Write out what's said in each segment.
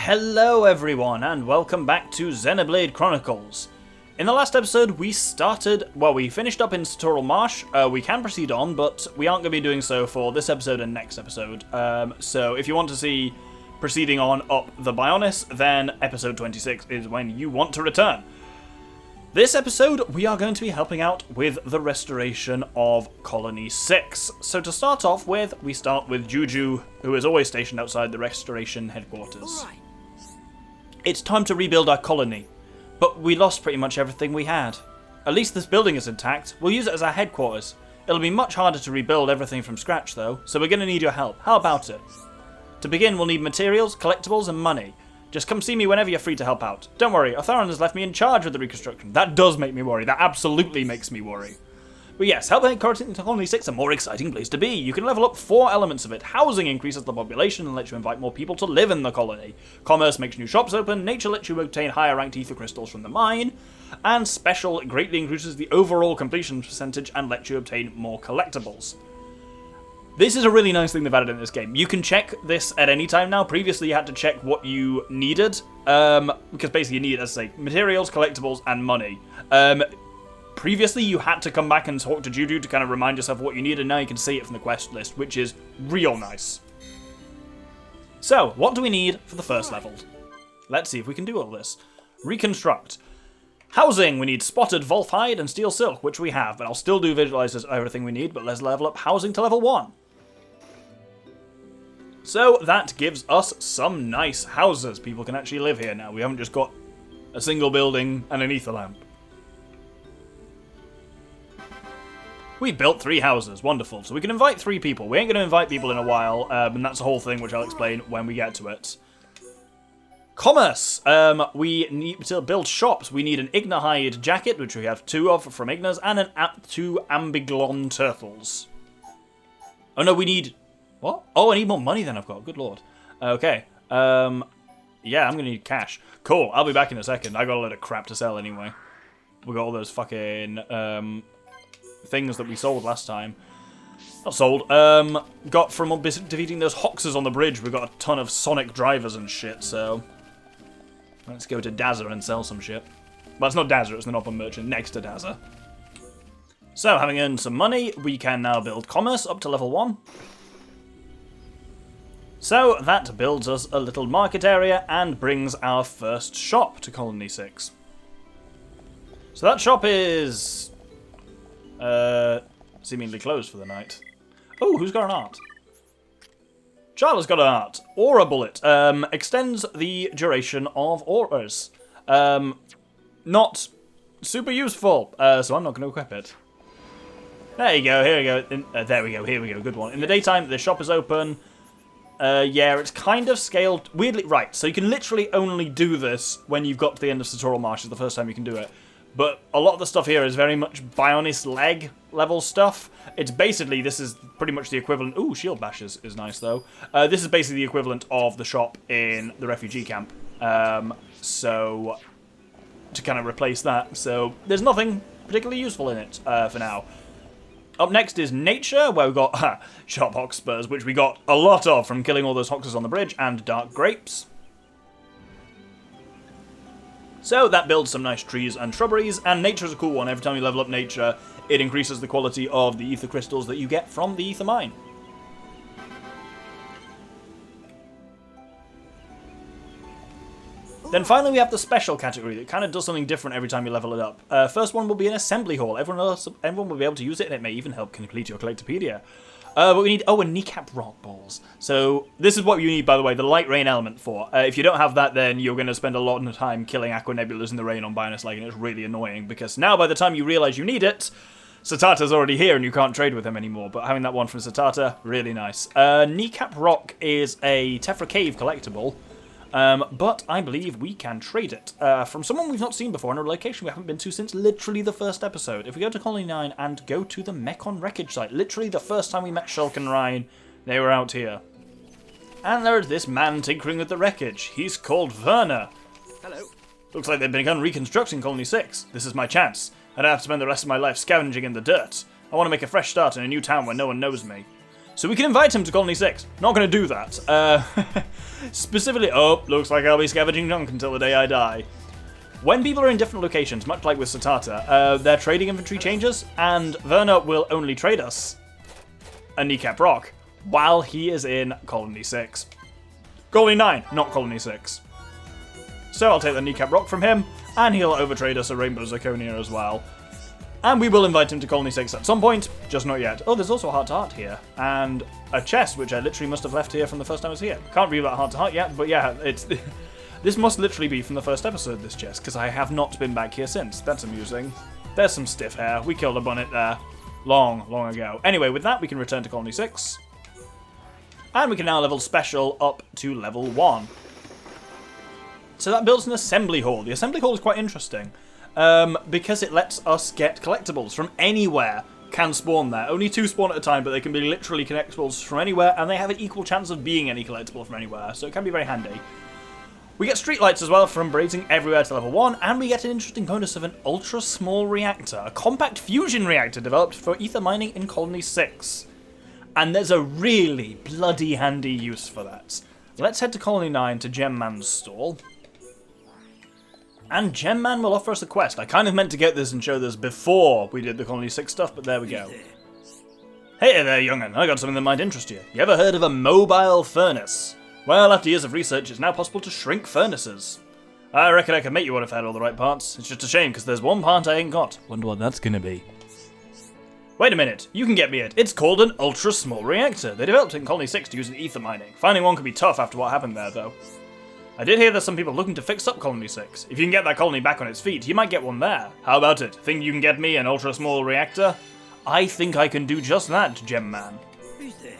Hello everyone, and welcome back to Xenoblade Chronicles. In the last episode, we finished up in Satoral Marsh. We can proceed on, but we aren't going to be doing so for this episode and next episode. So if you want to see proceeding on up the Bionis, then episode 26 is when you want to return. This episode, we are going to be helping out with the restoration of Colony 6. So to start off with, we start with Juju, who is always stationed outside the restoration headquarters. Right. It's time to rebuild our colony, but we lost pretty much everything we had. At least this building is intact. We'll use it as our headquarters. It'll be much harder to rebuild everything from scratch though, so we're going to need your help. How about it? To begin, we'll need materials, collectibles, and money. Just come see me whenever you're free to help out. Don't worry, Otharon has left me in charge of the reconstruction. That does make me worry. That absolutely makes me worry. But yes, help make Colony 6 a more exciting place to be. You can level up 4 elements of it. Housing increases the population and lets you invite more people to live in the colony. Commerce makes new shops open. Nature lets you obtain higher ranked ether crystals from the mine. And special greatly increases the overall completion percentage and lets you obtain more collectibles. This is a really nice thing they've added in this game. You can check this at any time now. Previously, you had to check what you needed, because basically you needed, as I say, materials, collectibles, and money. Previously, you had to come back and talk to Juju to kind of remind yourself what you needed, and now you can see it from the quest list, which is real nice. So, what do we need for the first level? Let's see if we can do all this. Reconstruct. Housing, we need spotted Volf hide and steel silk, which we have, but I'll still do visualizers everything we need, but let's level up housing to level 1. So that gives us some nice houses. People can actually live here now. We haven't just got a single building and an ether lamp. We built 3 houses. Wonderful. So we can invite 3 people. We ain't going to invite people in a while, and that's a whole thing which I'll explain when we get to it. Commerce. We need to build shops. We need an Ignahide jacket, which we have 2 of from Ignas, and 2 Ambiglon turtles. Oh no, we need... What? Oh, I need more money than I've got. Good lord. Okay. Yeah, I'm going to need cash. Cool. I'll be back in a second. I got a load of crap to sell anyway. We got all those fucking things that we sold last time. Not sold. Got from defeating those Hoxes on the bridge. We got a ton of Sonic drivers and shit, so... Let's go to Dazza and sell some shit. Well, it's not Dazza, it's an open merchant next to Dazza. So, having earned some money, we can now build commerce up to level 1. So, that builds us a little market area and brings our first shop to Colony 6. So that shop is... seemingly closed for the night. Oh, who's got an art? Charlotte's got an art. Aura Bullet. Extends the duration of auras. Not super useful, so I'm not going to equip it. There you go, here we go. There we go, here we go, good one. In the daytime, the shop is open. Yeah, it's kind of scaled weirdly. Right, so you can literally only do this when you've got to the end of Satoral Marsh. Is the first time you can do it. But a lot of the stuff here is very much Bionis leg level stuff. It's basically, this is pretty much the equivalent... Ooh, Shield Bash is nice, though. This is basically the equivalent of the shop in the refugee camp. So, to kind of replace that. So, there's nothing particularly useful in it for now. Up next is Nature, where we've got Sharp Hox Spurs, which we got a lot of from killing all those Hoxes on the bridge, and Dark Grapes. So that builds some nice trees and shrubberies, and Nature is a cool one. Every time you level up Nature, it increases the quality of the ether crystals that you get from the ether mine. Then finally we have the special category that kind of does something different every time you level it up. First one will be an assembly hall. Everyone will be able to use it, and it may even help complete your Collectopedia. But we need, a kneecap rock balls. So this is what you need, by the way, the light rain element for. If you don't have that, then you're going to spend a lot of time killing Aqua Nebulas in the rain on Bionis Lake, and it's really annoying, because now by the time you realise you need it, Satata's already here and you can't trade with him anymore, but having that one from Satata, really nice. Kneecap rock is a Tephra Cave collectible, but I believe we can trade it from someone we've not seen before in a location we haven't been to since literally the first episode. If we go to Colony 9 and go to the Mechon wreckage site, literally the first time we met Shulk and Ryan, they were out here. And there's this man tinkering with the wreckage. He's called Werner. Hello. Looks like they've begun reconstructing Colony 6. This is my chance. I don't have to spend the rest of my life scavenging in the dirt. I want to make a fresh start in a new town where no one knows me. So we can invite him to Colony 6. Not going to do that. Specifically, looks like I'll be scavenging junk until the day I die. When people are in different locations, much like with Satata, their trading inventory changes, and Verna will only trade us a kneecap rock while he is in Colony 6. Colony 9, not Colony 6. So I'll take the kneecap rock from him, and he'll overtrade us a rainbow zirconia as well. And we will invite him to Colony 6 at some point, just not yet. Oh, there's also a heart-to-heart here, and a chest, which I literally must have left here from the first time I was here. Can't review that heart-to-heart yet, but yeah, it's... This must literally be from the first episode, this chest, because I have not been back here since. That's amusing. There's some stiff hair. We killed a bonnet there long, long ago. Anyway, with that, we can return to Colony 6. And we can now level Special up to level 1. So that builds an assembly hall. The assembly hall is quite interesting, because it lets us get collectibles from anywhere. Can spawn there. Only 2 spawn at a time, but they can be literally collectibles from anywhere, and they have an equal chance of being any collectible from anywhere, so it can be very handy. We get streetlights as well from braiding everywhere to level 1, and we get an interesting bonus of an ultra-small reactor, a compact fusion reactor developed for ether mining in Colony 6. And there's a really bloody handy use for that. Let's head to Colony 9 to Gemman's stall. And Gemman will offer us a quest. I kind of meant to get this and show this before we did the Colony 6 stuff, but there we go. Hey there, young'un. I got something that might interest you. You ever heard of a mobile furnace? Well, after years of research, it's now possible to shrink furnaces. I reckon I could make you one if I had all the right parts. It's just a shame, because there's one part I ain't got. Wonder what that's gonna be. Wait a minute, you can get me it. It's called an ultra-small reactor. They developed it in Colony 6 to use in ether mining. Finding one could be tough after what happened there, though. I did hear there's some people looking to fix up Colony 6. If you can get that colony back on its feet, you might get one there. How about it? Think you can get me an ultra-small reactor? I think I can do just that, Gemman. Who's there?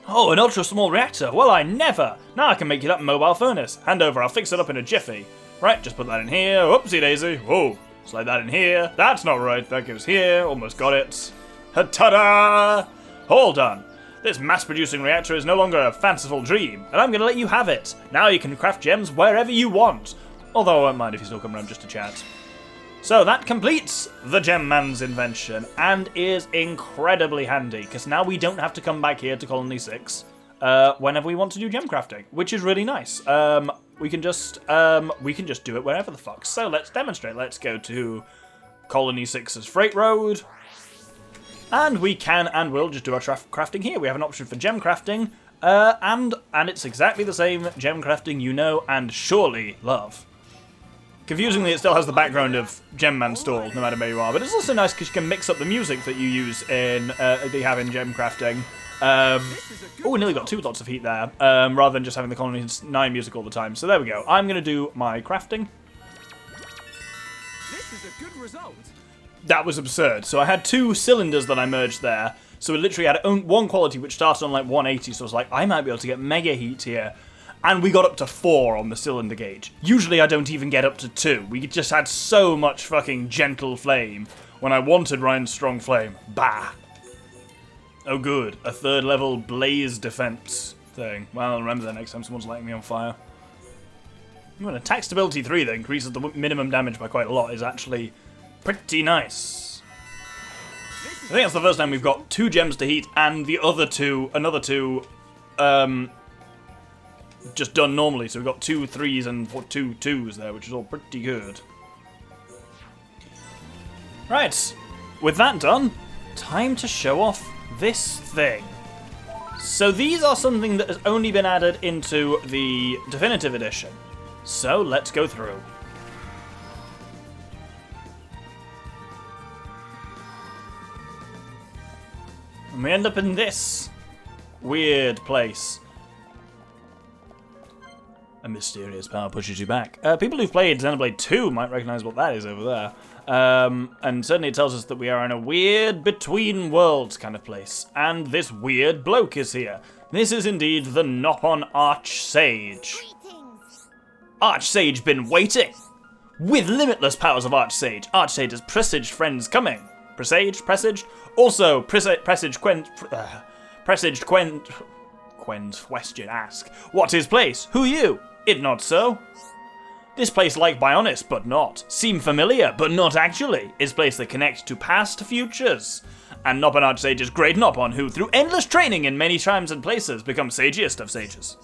Oh, an ultra-small reactor? Well, I never! Now I can make you that mobile furnace. Hand over, I'll fix it up in a jiffy. Right, just put that in here. Whoopsie daisy. Whoa. Slide that in here. That's not right. That goes here. Almost got it. Ta-da! All done. This mass-producing reactor is no longer a fanciful dream, and I'm going to let you have it. Now you can craft gems wherever you want. Although I won't mind if you still come around just to chat. So that completes the Gemman's invention, and is incredibly handy, because now we don't have to come back here to Colony 6 whenever we want to do gem crafting, which is really nice. We can just do it wherever the fuck. So let's demonstrate. Let's go to Colony 6's freight road, and we can and will just do our crafting here. We have an option for gem crafting, and it's exactly the same gem crafting you know and surely love. Confusingly, it still has the background of Gemman's stall, no matter where you are, but it's also nice because you can mix up the music that you use in that you have in gem crafting. Oh, nearly got 2 lots of heat there, rather than just having the Colony 9 music all the time. So there we go. I'm going to do my crafting. This is a good result. That was absurd. So I had 2 cylinders that I merged there, so it literally had one quality which started on like 180, so I was like, I might be able to get mega heat here. And we got up to 4 on the cylinder gauge. Usually I don't even get up to 2. We just had so much fucking gentle flame when I wanted Ryan's strong flame. Bah! Oh good, a 3rd level blaze defense thing. Well, remember that next time someone's lighting me on fire. An attack stability 3 that increases the minimum damage by quite a lot is actually pretty nice. I think that's the first time we've got 2 gems to heat and the other 2, another 2, just done normally, so we've got 2 3s and 2 2s there, which is all pretty good. Right, with that done, time to show off this thing. So these are something that has only been added into the Definitive Edition. So let's go through. And we end up in this weird place. A mysterious power pushes you back. People who've played Xenoblade 2 might recognise what that is over there. And certainly it tells us that we are in a weird between worlds kind of place. And this weird bloke is here. This is indeed the Nopon Archsage. Archsage been waiting! With limitless powers of Archsage, Archsage has presaged friends coming. Presaged? Also, presaged Quen's question ask. What's his place? Who you? It not so? This place, like Bionis, but not. Seem familiar, but not actually. Is place that connects to past futures. And Nopon Archsage is great Nopon, who, through endless training in many times and places, become sagiest of sages.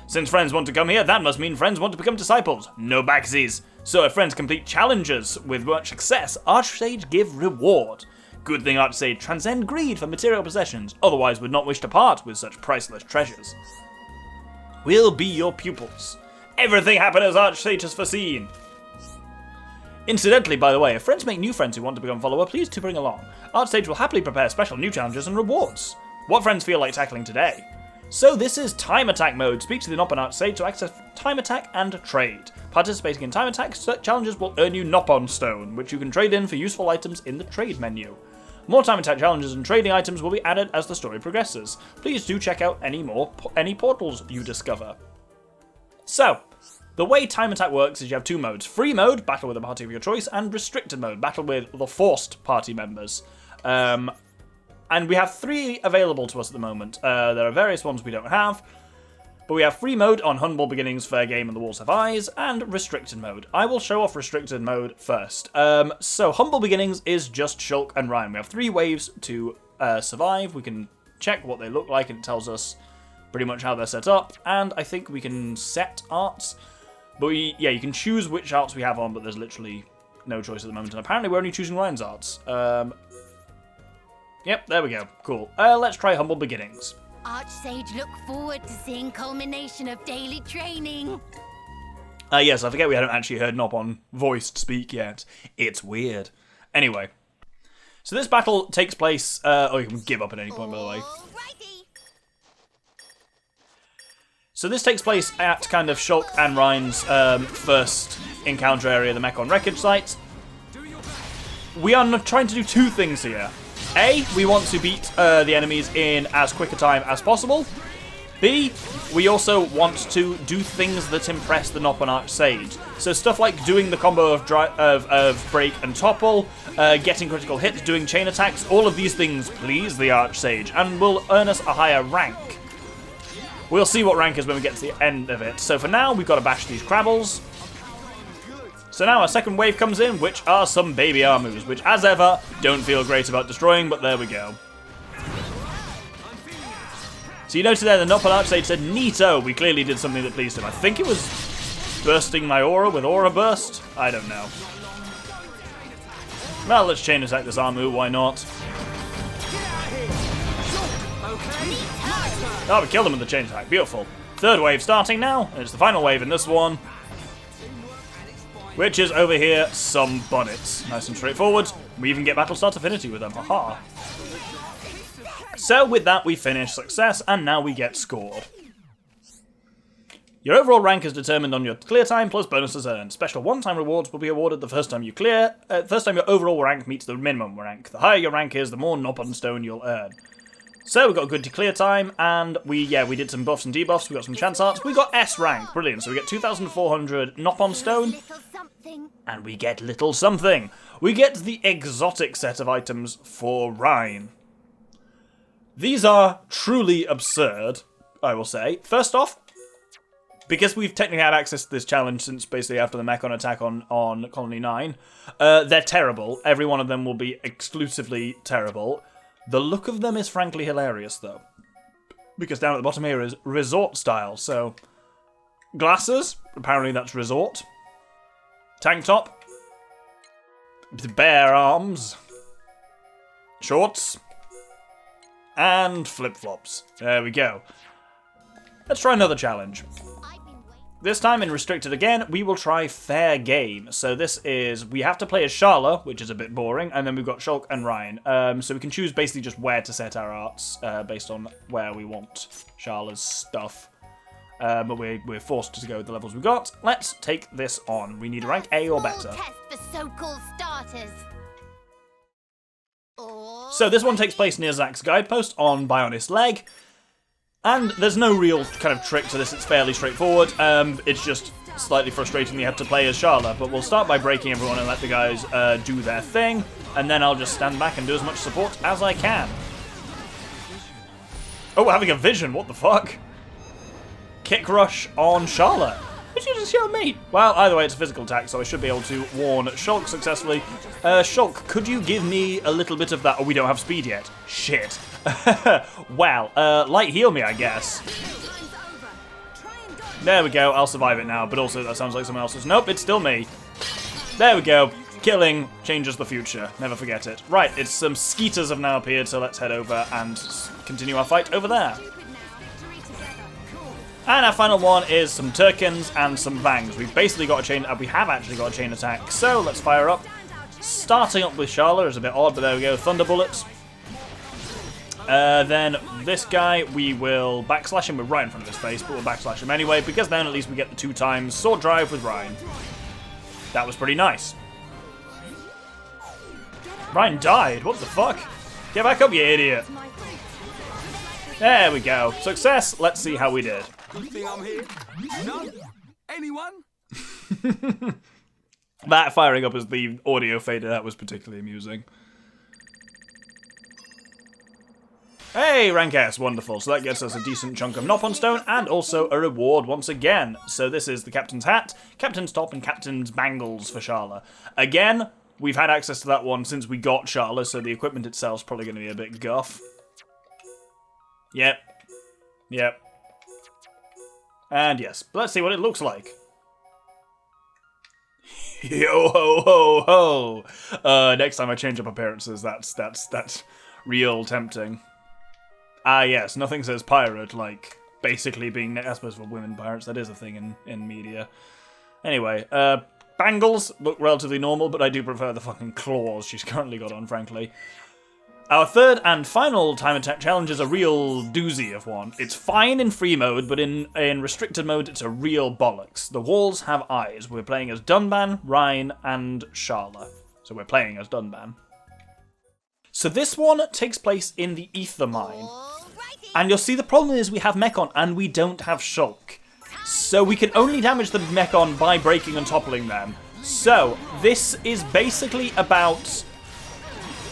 Since friends want to come here, that must mean friends want to become disciples. No backsies. So if friends complete challenges with much success, Archsage give reward. Good thing Archsage transcend greed for material possessions, otherwise would not wish to part with such priceless treasures. We'll be your pupils. Everything happened as Archsage has foreseen. Incidentally, by the way, if friends make new friends who want to become follower, please to bring along. Archsage will happily prepare special new challenges and rewards. What friends feel like tackling today? So this is Time Attack mode. Speak to the Nopon Archsage to access Time Attack and trade. Participating in Time Attack challenges will earn you Nopon Stone, which you can trade in for useful items in the trade menu. More Time Attack challenges and trading items will be added as the story progresses. Please do check out any portals you discover. So, the way Time Attack works is you have two modes. Free mode, battle with a party of your choice, and restricted mode, battle with the forced party members. And we have three available to us at the moment. There are various ones we don't have. But we have free mode on Humble Beginnings, Fair Game, and The Walls Have Eyes, and restricted mode. I will show off restricted mode first. So Humble Beginnings is just Shulk and Ryan. We have 3 waves to survive. We can check what they look like, and it tells us pretty much how they're set up. And I think we can set arts. But you can choose which arts we have on, but there's literally no choice at the moment. And apparently we're only choosing Ryan's arts. Yep, there we go. Cool. Let's try Humble Beginnings. Archsage look forward to seeing culmination of daily training. Yes, I forget we hadn't actually heard Nopon voiced speak yet. It's weird. Anyway. So this battle takes place... you can give up at any point, by the way. Alrighty. So this takes place at kind of Shulk and Ryan's first encounter area, the Mechon Wreckage Site. We are trying to do 2 things here. A, we want to beat the enemies in as quick a time as possible. B, we also want to do things that impress the Nopon Archsage. So stuff like doing the combo of break and topple, getting critical hits, doing chain attacks, all of these things please the Archsage and will earn us a higher rank. We'll see what rank is when we get to the end of it. So for now, we've got to bash these Crabbles. So now our second wave comes in, which are some baby Armus, which, as ever, don't feel great about destroying, but there we go. So you noted there the Nopon Archsage said, Neato! We clearly did something that pleased him. I think it was bursting my aura with Aura Burst? I don't know. Well, let's chain attack this Armu, why not? Oh, we killed him with the chain attack, beautiful. Third wave starting now, and it's the final wave in this one. Which is over here, some bonnets. Nice and straightforward. We even get Battlestart Affinity with them. Aha. So with that we finish success, and now we get scored. Your overall rank is determined on your clear time plus bonuses earned. Special one-time rewards will be awarded the first time you clear. First time your overall rank meets the minimum rank. The higher your rank is, the more Nopon Stone you'll earn. So we got a good clear time, and we did some buffs and debuffs. We got some chance arts. We got S rank, brilliant. So we get 2,400 Nopon Stone, and we get little something. We get the exotic set of items for Rhine. These are truly absurd, I will say. First off, because we've technically had access to this challenge since basically after the Mechon attack on Colony 9, they're terrible. Every one of them will be exclusively terrible. The look of them is frankly hilarious, though. Because down at the bottom here is resort style, so... Glasses, apparently that's resort. Tank top. Bare arms. Shorts. And flip-flops. There we go. Let's try another challenge. This time in Restricted again, we will try Fair Game. So this is, we have to play as Sharla, which is a bit boring, and then we've got Shulk and Ryan. So we can choose basically just where to set our arts, based on where we want Sharla's stuff. But we're forced to go with the levels we've got. Let's take this on. We need a rank A or better. Test for so-called starters. So this one takes place near Zack's guidepost on Bionis Leg. And there's no real kind of trick to this, it's fairly straightforward. It's just slightly frustrating you have to play as Sharla, but we'll start by breaking everyone and let the guys do their thing, and then I'll just stand back and do as much support as I can. Oh, we're having a vision, what the fuck? Kick rush on Sharla. Did you just show me? Well, either way, it's a physical attack, so I should be able to warn Shulk successfully. Shulk, could you give me a little bit of that? Oh, we don't have speed yet. Shit. Well, light heal me, I guess. There we go, I'll survive it now, but also that sounds like someone else's. Nope, it's still me. There we go. Killing changes the future. Never forget it. Right, it's some skeeters have now appeared, so let's head over and continue our fight over there. And our final one is some Turkins and some Vangs. We've basically got a chain. We have actually got a chain attack. So let's fire up. Starting up with Sharla is a bit odd, but there we go. Thunder bullets. Then this guy, we will backslash him. We're right in front of his face, but we'll backslash him anyway, because then at least we get the 2 times sword drive with Ryan. That was pretty nice. Ryan died. What the fuck? Get back up, you idiot. There we go. Success. Let's see how we did. Good thing I'm here. No? Anyone? That firing up as the audio faded out was particularly amusing. Hey, rank S, wonderful. So that gets us a decent chunk of Nopon Stone and also a reward once again. So this is the Captain's Hat, Captain's Top, and Captain's Bangles for Sharla. Again, we've had access to that one since we got Sharla, so the equipment itself is probably going to be a bit guff. Yep. Yep. And yes, but let's see what it looks like. Yo ho ho ho! Next time I change up appearances, that's real tempting. Ah yes, nothing says pirate like basically being, I suppose for women pirates, that is a thing in media. Anyway, Bangles look relatively normal, but I do prefer the fucking claws she's currently got on, frankly. Our third and final time attack challenge is a real doozy of one. It's fine in free mode, but in restricted mode, it's a real bollocks. The walls have eyes. We're playing as Dunban, Rhine, and Sharla. So we're playing as Dunban. So this one takes place in the Ether Mine. And you'll see the problem is we have Mechon and we don't have Shulk. So we can only damage the Mechon by breaking and toppling them. So this is basically about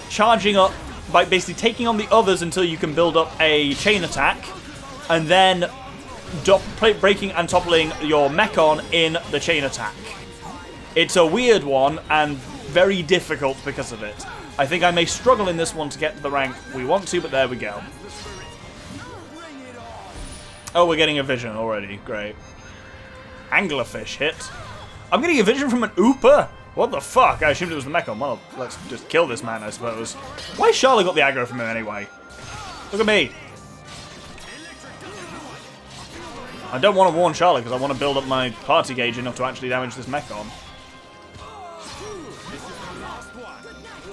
charging up, by basically taking on the others until you can build up a chain attack, and then breaking and toppling your Mechon in the chain attack. It's a weird one, and very difficult because of it. I think I may struggle in this one to get to the rank we want to, but there we go. Oh, we're getting a vision already. Great. Anglerfish hit. I'm getting a vision from an Ooper? What the fuck? I assumed it was the Mechon. Well, let's just kill this man, I suppose. Why Charlotte got the aggro from him anyway? Look at me. I don't want to warn Charlotte because I want to build up my party gauge enough to actually damage this Mechon.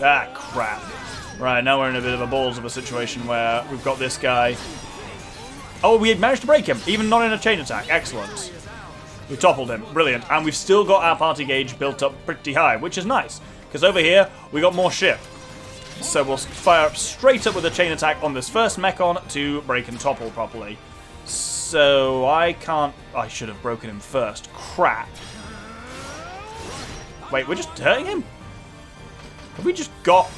Ah, crap. Right, now we're in a bit of a balls of a situation where we've got this guy. Oh, we had managed to break him, even not in a chain attack. Excellent. We toppled him. Brilliant. And we've still got our party gauge built up pretty high, which is nice. Because over here, we got more ship. So we'll fire up straight up with a chain attack on this first Mechon to break and topple properly. So I can't... I should have broken him first. Crap. Wait, we're just hurting him? Have we just got...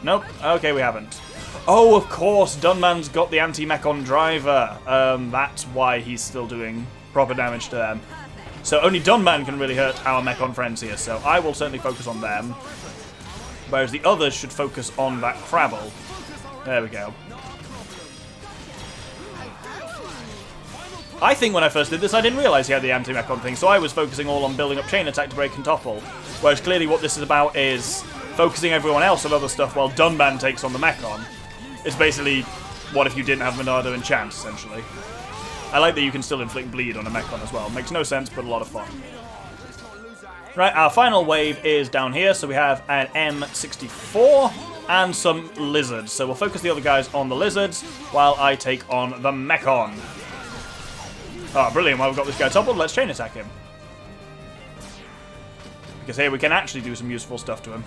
Nope. Okay, we haven't. Oh, of course. Dunman's got the anti-Mechon driver. That's why he's still doing proper damage to them. So only Dunman can really hurt our Mechon friends here. So I will certainly focus on them. Whereas the others should focus on that Crabble. There we go. I think when I first did this, I didn't realise he had the anti-Mechon thing, so I was focusing all on building up chain attack to break and topple. Whereas clearly what this is about is focusing everyone else on other stuff while Dunban takes on the Mechon. It's basically, what if you didn't have Monado and Chance, essentially. I like that you can still inflict bleed on a Mechon as well. Makes no sense, but a lot of fun. Right, our final wave is down here, so we have an M64 and some lizards. So we'll focus the other guys on the lizards while I take on the Mechon. Oh, brilliant. Well, we've got this guy toppled. Let's chain attack him. Because here we can actually do some useful stuff to him.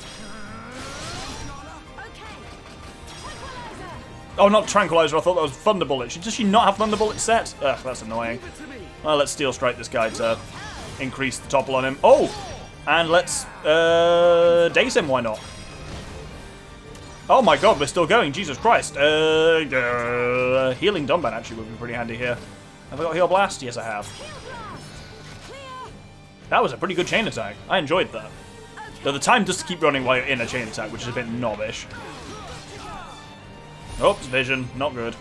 Oh, not Tranquilizer. I thought that was Thunderbolt. Does she not have Thunderbolt set? Ugh, that's annoying. Well, let's Steel Strike this guy to increase the topple on him. Oh! And let's daze him. Why not? Oh my god, we're still going. Jesus Christ. Healing Dunban actually would be pretty handy here. Have I got Heal Blast? Yes, I have. That was a pretty good chain attack. I enjoyed that. Though the time does keep running while you're in a chain attack, which is a bit knobbish. Oops, vision. Not good.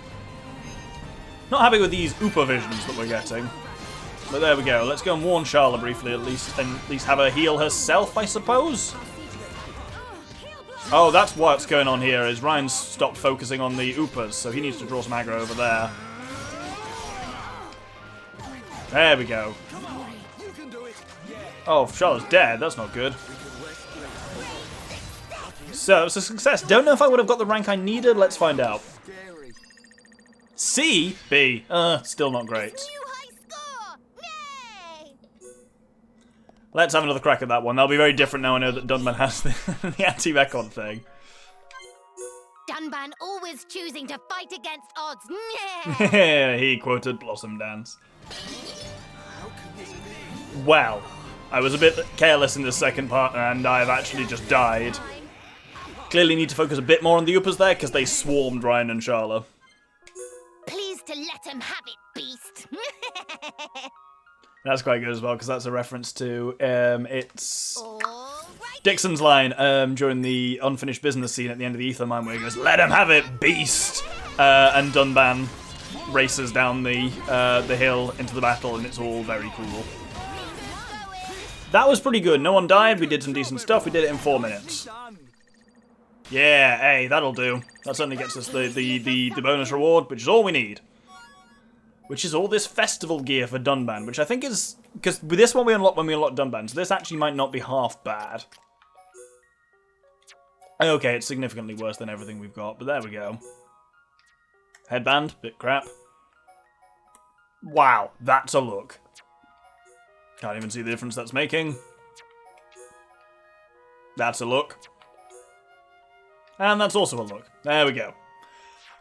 Not happy with these Upa visions that we're getting. But there we go. Let's go and warn Charla briefly at least, and at least have her heal herself, I suppose. Oh, that's what's going on here, is Ryan's stopped focusing on the Upas, so he needs to draw some aggro over there. There we go. Oh, Charlotte's dead. That's not good. So, it's a success. Don't know if I would have got the rank I needed. Let's find out. C? B. Still not great. Let's have another crack at that one. That'll be very different now I know that Dunban has the anti-recon thing. Dunban always choosing to fight against odds. He quoted Blossom Dance. Well, I was a bit careless in the second part and I've actually just died. Clearly need to focus a bit more on the Upas there because they swarmed Ryan and Charla. Please to let him have it, beast. That's quite good as well because that's a reference to it's Right. Dixon's line during the unfinished business scene at the end of the Ether Mine where he goes, "Let him have it, beast!" And Dunban races down the hill into the battle and it's all very cool. That was pretty good. No one died. We did some decent stuff. We did it in 4 minutes. Yeah, hey, that'll do. That certainly gets us the bonus reward, which is all we need. Which is all this festival gear for Dunban, which I think is... Because with this one we unlock when we unlock Dunban, so this actually might not be half bad. Okay, it's significantly worse than everything we've got, but there we go. Headband, bit crap. Wow, that's a look. Can't even see the difference that's making. That's a look. And that's also a look. There we go.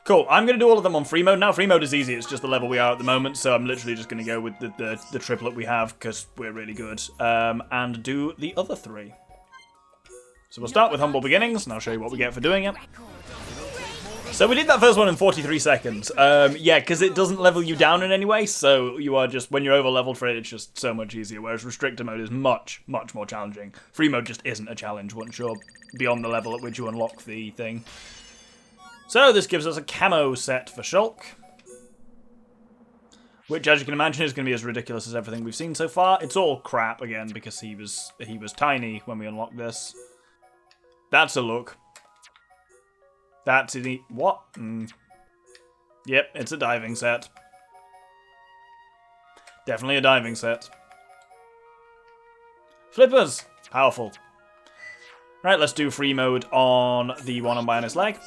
Cool, I'm going to do all of them on free mode. Now free mode is easy, it's just the level we are at the moment, so I'm literally just going to go with the triplet we have, because we're really good, and do the other 3. So we'll start with Humble Beginnings, and I'll show you what we get for doing it. So we did that first one in 43 seconds. Yeah, because it doesn't level you down in any way, so you are just, when you're over leveled for it, it's just so much easier, whereas Restrictor mode is much, much more challenging. Free mode just isn't a challenge once you're beyond the level at which you unlock the thing. So this gives us a camo set for Shulk, which, as you can imagine, is going to be as ridiculous as everything we've seen so far. It's all crap again because he was tiny when we unlocked this. That's a look. That's it. What? Yep, it's a diving set. Definitely a diving set. Flippers, powerful. Right, let's do free mode on the one on Bionis Leg.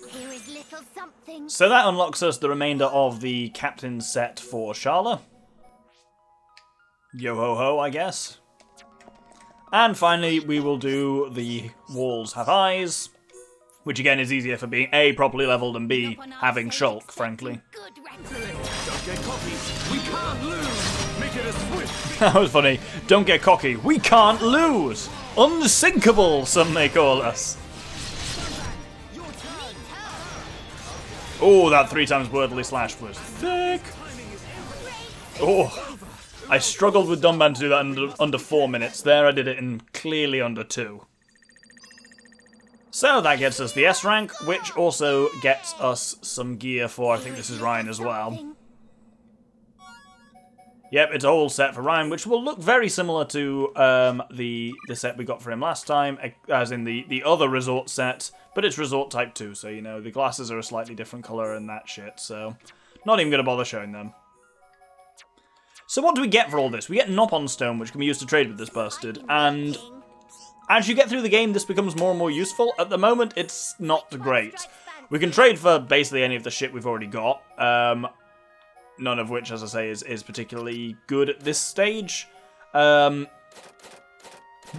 Here is little something. So that unlocks us the remainder of the captain set for Charla. Yo ho ho, I guess. And finally, we will do the walls have eyes, which again is easier for being A, properly leveled, and B, having Shulk, frankly. Good record. Don't get cocky. We can't lose. Make it a swift. That was funny. Don't get cocky. We can't lose. Unsinkable, some may call us. Oh, that 3 times wordly slash was thick. Oh, I struggled with Dunban to do that under 4 minutes. There I did it in clearly under 2. So that gets us the S rank, which also gets us some gear for, I think this is Ryan as well. Yep, it's a whole set for Ryan, which will look very similar to the set we got for him last time, as in the other resort set, but it's resort type 2, so you know, the glasses are a slightly different colour and that shit, so not even going to bother showing them. So what do we get for all this? We get Nopon Stone, which can be used to trade with this bastard, and as you get through the game, this becomes more and more useful. At the moment, it's not great. We can trade for basically any of the shit we've already got, none of which, as I say, is particularly good at this stage. But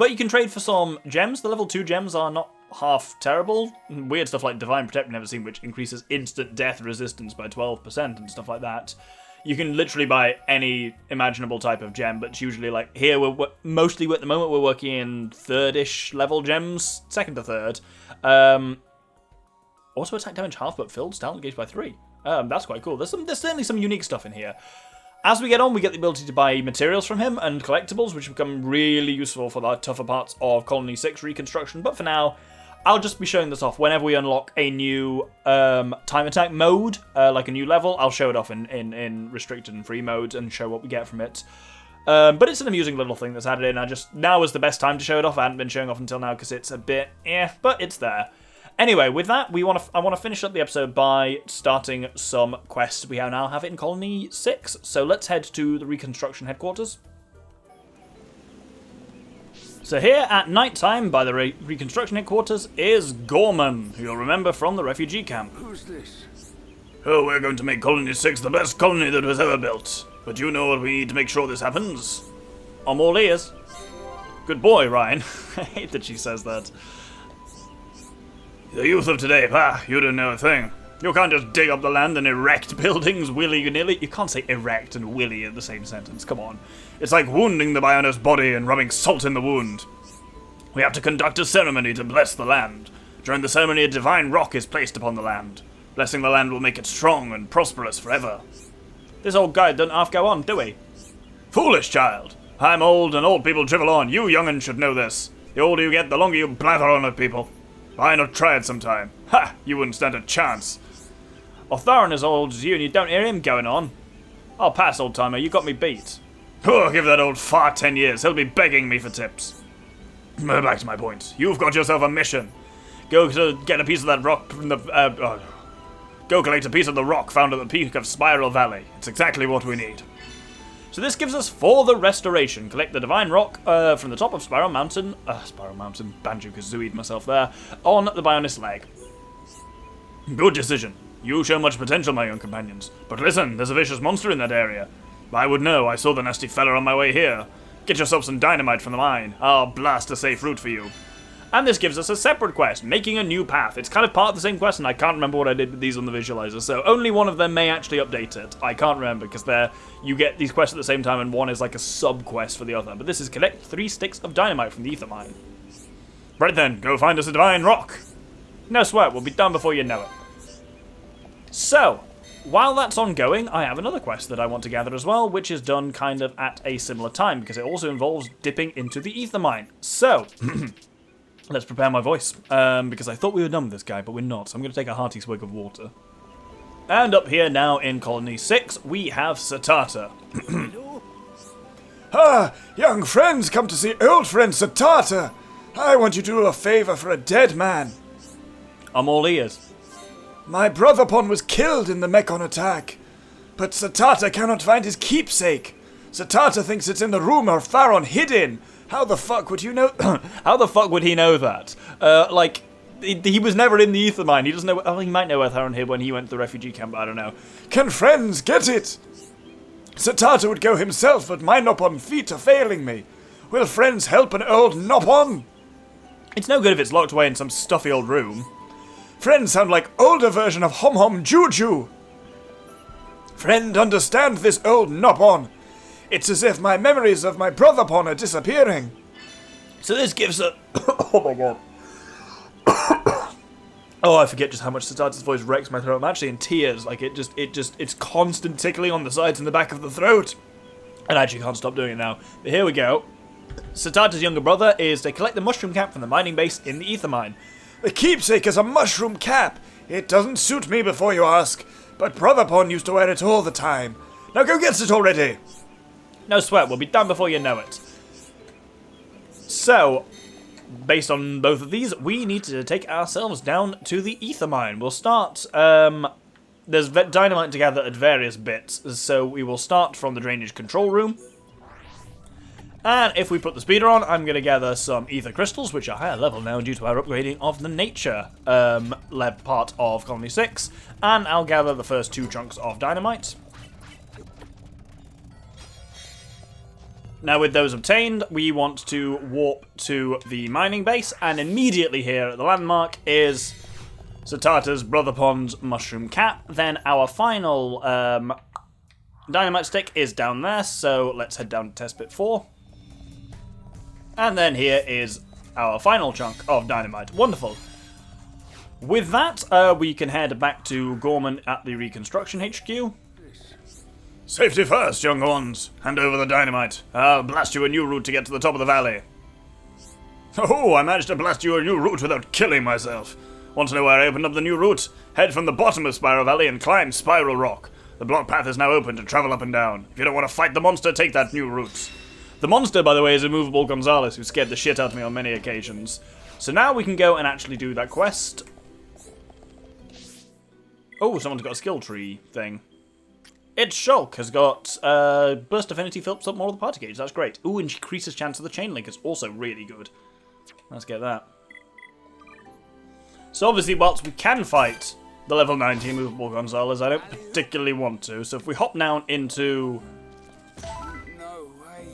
you can trade for some gems. The level 2 gems are not half terrible. Weird stuff like Divine Protect we've never seen, which increases instant death resistance by 12% and stuff like that. You can literally buy any imaginable type of gem, but it's usually like here we're mostly at the moment we're working in 3rd-ish level gems, 2nd to 3rd. Also attack damage half, but filled talent gauge by 3. That's quite cool. There's certainly some unique stuff in here. As we get on, we get the ability to buy materials from him and collectibles, which become really useful for the tougher parts of Colony 6 reconstruction. But for now, I'll just be showing this off whenever we unlock a new time attack mode, like a new level. I'll show it off in restricted and free modes and show what we get from it. But it's an amusing little thing that's added in. Now is the best time to show it off. I hadn't been showing off until now because it's a bit but it's there. Anyway, with that, I want to finish up the episode by starting some quests. We now have it in Colony 6, so let's head to the reconstruction headquarters. So here at night time by the reconstruction headquarters is Gorman, who you'll remember from the refugee camp. Who's this? Oh, we're going to make Colony 6 the best colony that was ever built. But you know what we need to make sure this happens? I'm all ears. Good boy, Ryan. I hate that she says that. The youth of today, you don't know a thing. You can't just dig up the land and erect buildings willy-nilly. You can't say erect and willy in the same sentence, come on. It's like wounding the Bionis body and rubbing salt in the wound. We have to conduct a ceremony to bless the land. During the ceremony, a divine rock is placed upon the land. Blessing the land will make it strong and prosperous forever. This old guy doesn't half go on, do he? Foolish child. I'm old and old people drivel on. You young'uns should know this. The older you get, the longer you blather on at people. Why not try it sometime? Ha! You wouldn't stand a chance. Otharan is old as you and you don't hear him going on. I'll pass, old-timer. You got me beat. Oh, give that old fart 10 years. He'll be begging me for tips. Back to my point. You've got yourself a mission. Go to get a piece of that rock from the... Go collect a piece of the rock found at the peak of Spiral Valley. It's exactly what we need. So this gives us for the restoration. Collect the divine rock from the top of Spiral Mountain, Banjo-Kazooied myself there, on the Bionis leg. Good decision. You show much potential, my young companions. But listen, there's a vicious monster in that area. I would know, I saw the nasty fella on my way here. Get yourself some dynamite from the mine. I'll blast a safe route for you. And this gives us a separate quest, making a new path. It's kind of part of the same quest, and I can't remember what I did with these on the visualizer, so only one of them may actually update it. I can't remember, because you get these quests at the same time, and one is like a sub-quest for the other. But this is collect 3 sticks of dynamite from the ether mine. Right then, go find us a divine rock. No sweat, we'll be done before you know it. So, while that's ongoing, I have another quest that I want to gather as well, which is done kind of at a similar time, because it also involves dipping into the ether mine. So... let's prepare my voice, because I thought we were done with this guy, but we're not, so I'm going to take a hearty swig of water. And up here now in Colony 6, we have Satata. Young friends come to see old friend Satata. I want you to do a favor for a dead man. I'm all ears. My brother-pon was killed in the Mechon attack, but Satata cannot find his keepsake. Satata thinks it's in the room Tharon hid in. How the fuck would you know? How the fuck would he know that? He was never in the ether mine. He doesn't know. Oh, he might know where Tharon hid when he went to the refugee camp. I don't know. Can friends get it? Satata would go himself, but my Nopon feet are failing me. Will friends help an old Nopon? It's no good if it's locked away in some stuffy old room. Friends sound like older version of Hom Hom Juju. Friend, understand this old Nopon. It's as if my memories of my brother-pon are disappearing. So this gives a... oh my god. Oh, I forget just how much Satata's voice wrecks my throat. I'm actually in tears. Like, it's constant tickling on the sides and the back of the throat. And I actually can't stop doing it now. But here we go. Satata's younger brother is to collect the mushroom cap from the mining base in the ether mine. The keepsake is a mushroom cap. It doesn't suit me before you ask, but brother-pon used to wear it all the time. Now go get it already. No sweat, we'll be done before you know it. So, based on both of these, we need to take ourselves down to the ether mine. We'll start, there's dynamite to gather at various bits, so we will start from the drainage control room. And if we put the speeder on, I'm going to gather some ether crystals, which are higher level now due to our upgrading of the nature part of Colony 6. And I'll gather the first 2 chunks of dynamite. Now with those obtained, we want to warp to the mining base, and immediately here at the landmark is Satata's brother-pon's mushroom cap. Then our final dynamite stick is down there, so let's head down to test bit 4. And then here is our final chunk of dynamite. Wonderful. With that, we can head back to Gorman at the Reconstruction HQ. Safety first, young ones. Hand over the dynamite. I'll blast you a new route to get to the top of the valley. Oh, I managed to blast you a new route without killing myself. Want to know where I opened up the new route? Head from the bottom of Spiral Valley and climb Spiral Rock. The block path is now open to travel up and down. If you don't want to fight the monster, take that new route. The monster, by the way, is Immovable Gonzalez, who scared the shit out of me on many occasions. So now we can go and actually do that quest. Oh, someone's got a skill tree thing. Its Shulk has got Burst Affinity fills up more of the party gauge. That's great. Ooh, and increases chance of the chain link is also really good. Let's get that. So obviously, whilst we can fight the level 90 Immovable Gonzalez, I don't particularly want to. So if we hop down into... No way.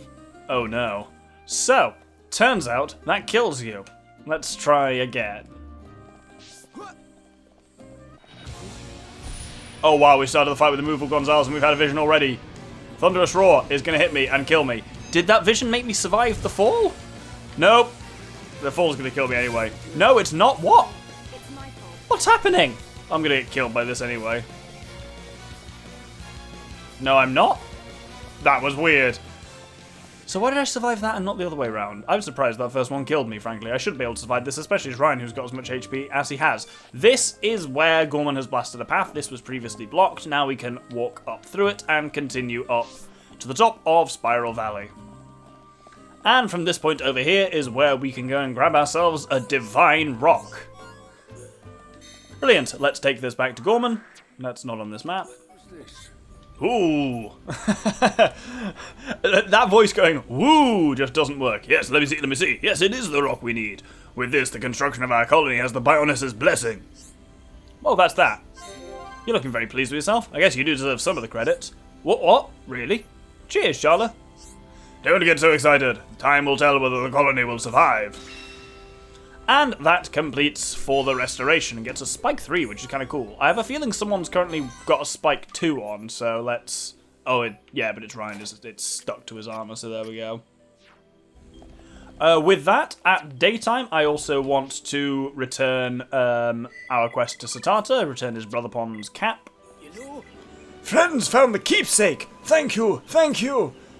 Oh no. So, turns out that kills you. Let's try again. Oh wow, we started the fight with Immovable Gonzalez and we've had a vision already. Thunderous Roar is going to hit me and kill me. Did that vision make me survive the fall? Nope. The fall's going to kill me anyway. No, it's not. What? It's my fault. What's happening? I'm going to get killed by this anyway. No, I'm not. That was weird. So why did I survive that and not the other way around? I'm surprised that first one killed me, frankly. I should be able to survive this, especially as Ryan, who's got as much HP as he has. This is where Gorman has blasted a path. This was previously blocked. Now we can walk up through it and continue up to the top of Spiral Valley. And from this point over here is where we can go and grab ourselves a Divine Rock. Brilliant. Let's take this back to Gorman. That's not on this map. Ooh. That voice going, woo, just doesn't work. Yes, let me see. Yes, it is the rock we need. With this, the construction of our colony has the Bionis' blessing. Well, that's that. You're looking very pleased with yourself. I guess you do deserve some of the credit. What? Really? Cheers, Charla. Don't get so excited. Time will tell whether the colony will survive. And that completes for the restoration and gets a Spike 3, which is kind of cool. I have a feeling someone's currently got a Spike 2 on, so let's... Oh, yeah, but it's Ryan. It's stuck to his armor, so there we go. With that, at daytime, I also want to return our quest to Satata, return his Brother Pond's cap. Friends found the keepsake! Thank you!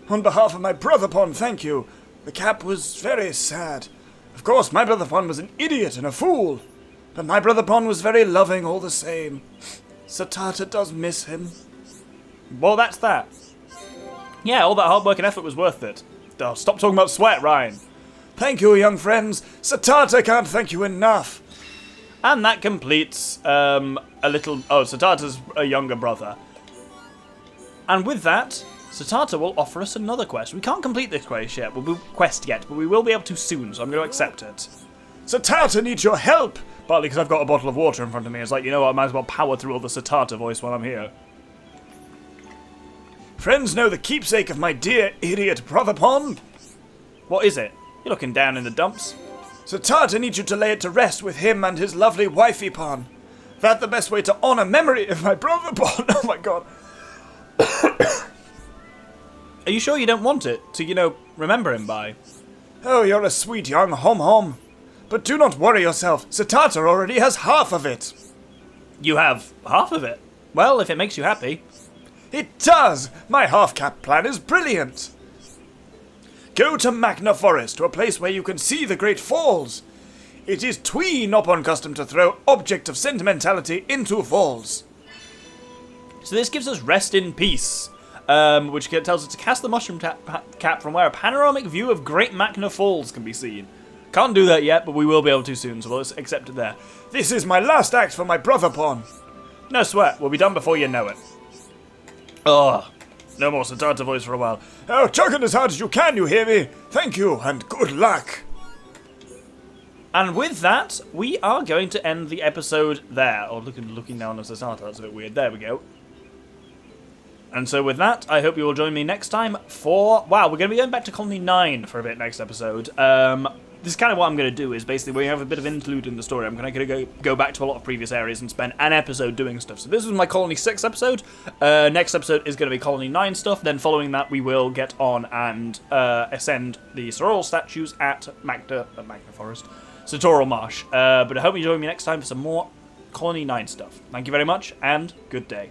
On behalf of my Brother Pond, thank you. The cap was very sad. Of course, my Brother Pond was an idiot and a fool. But my Brother Pond was very loving all the same. Satata does miss him. Well, that's that. Yeah, all that hard work and effort was worth it. Oh, stop talking about sweat, Ryan. Thank you, young friends. Satata can't thank you enough. And that completes Satata's a younger brother. And with that, Satata will offer us another quest. We can't complete this quest yet, but we will be able to soon, so I'm going to accept it. Satata needs your help! Partly because I've got a bottle of water in front of me. It's like, you know what, I might as well power through all the Satata voice while I'm here. Friends know the keepsake of my dear idiot Brother Pond? What is it? You're looking down in the dumps. Satata needs you to lay it to rest with him and his lovely wifey Pond. That's the best way to honor memory of my Brother Pond. Oh my god. Are you sure you don't want it to, remember him by? Oh, you're a sweet young hom-hom. But do not worry yourself. Satata already has half of it. You have half of it? Well, if it makes you happy. It does! My half-cap plan is brilliant. Go to Magna Forest, to a place where you can see the Great Falls. It is twee not custom to throw object of sentimentality into falls. So this gives us rest in peace. Which tells us to cast the mushroom cap from where a panoramic view of Great Magna Falls can be seen. Can't do that yet, but we will be able to soon, so we'll accept it there. This is my last act for my Brother Pond. No sweat, we'll be done before you know it. Ugh. No more Satata voice for a while. Oh, chug it as hard as you can, you hear me? Thank you, and good luck. And with that, we are going to end the episode there. Oh, looking down at Satata, that's a bit weird. There we go. And so with that, I hope you will join me next time for... Wow, we're going to be going back to Colony 9 for a bit next episode. This is kind of what I'm going to do, is basically when you have a bit of interlude in the story, I'm going to go back to a lot of previous areas and spend an episode doing stuff. So this was my Colony 6 episode. Next episode is going to be Colony 9 stuff. Then following that, we will get on and ascend the Sorrel statues at Magna Forest, Satoral Marsh. But I hope you join me next time for some more Colony 9 stuff. Thank you very much, and good day.